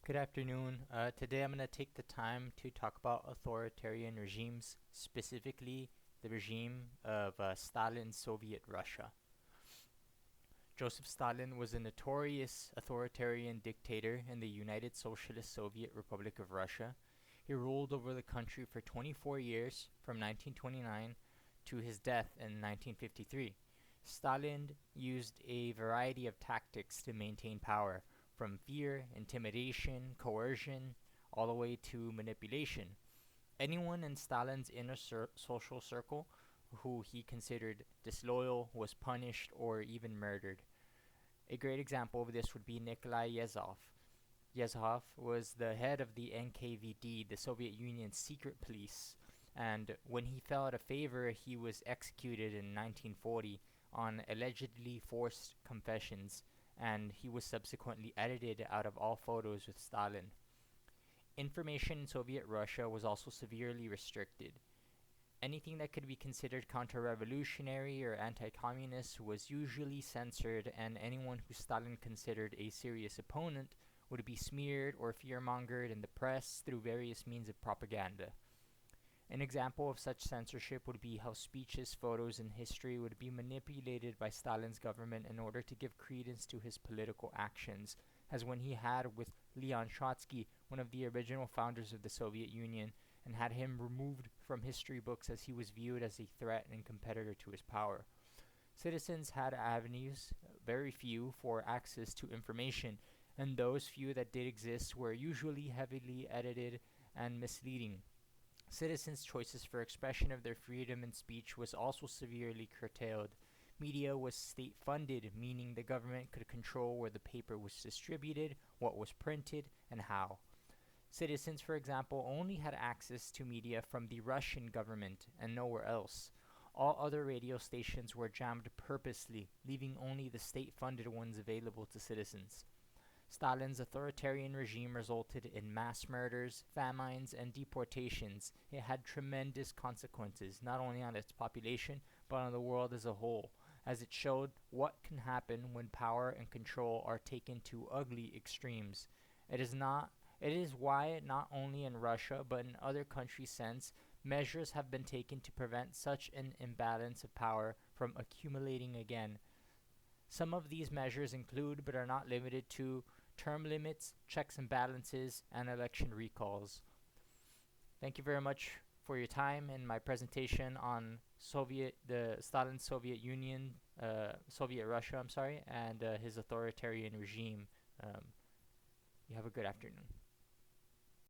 Good afternoon. Today I'm going to take the time to talk about authoritarian regimes, specifically the regime of Stalin's Soviet Russia. Joseph Stalin was a notorious authoritarian dictator in the United Socialist Soviet Republic of Russia. He ruled over the country for 24 years, from 1929 to his death in 1953. Stalin used a variety of tactics to maintain power, from fear, intimidation, coercion, all the way to manipulation. Anyone in Stalin's social circle who he considered disloyal was punished or even murdered. A great example of this would be Nikolai Yezhov. Yezhov was the head of the NKVD, the Soviet Union's secret police, and when he fell out of favor, he was executed in 1940 on allegedly forced confessions, and he was subsequently edited out of all photos with Stalin. Information in Soviet Russia was also severely restricted. Anything that could be considered counter-revolutionary or anti-communist was usually censored, and anyone who Stalin considered a serious opponent would be smeared or fear-mongered in the press through various means of propaganda. An example of such censorship would be how speeches, photos, and history would be manipulated by Stalin's government in order to give credence to his political actions, as when he had with Leon Trotsky, one of the original founders of the Soviet Union, and had him removed from history books as he was viewed as a threat and competitor to his power. Citizens had avenues, very few, for access to information, and those few that did exist were usually heavily edited and misleading. Citizens' choices for expression of their freedom and speech was also severely curtailed. Media was state-funded, meaning the government could control where the paper was distributed, what was printed, and how. Citizens, for example, only had access to media from the Russian government and nowhere else. All other radio stations were jammed purposely, leaving only the state-funded ones available to citizens. Stalin's authoritarian regime resulted in mass murders, famines, and deportations. It had tremendous consequences, not only on its population, but on the world as a whole, as it showed what can happen when power and control are taken to ugly extremes. It is why not only in Russia, but in other countries since, measures have been taken to prevent such an imbalance of power from accumulating again. Some of these measures include, but are not limited to, term limits, checks and balances, and election recalls. Thank you very much for your time in my presentation on the Stalin Soviet Union, Soviet Russia, and his authoritarian regime. You have a good afternoon.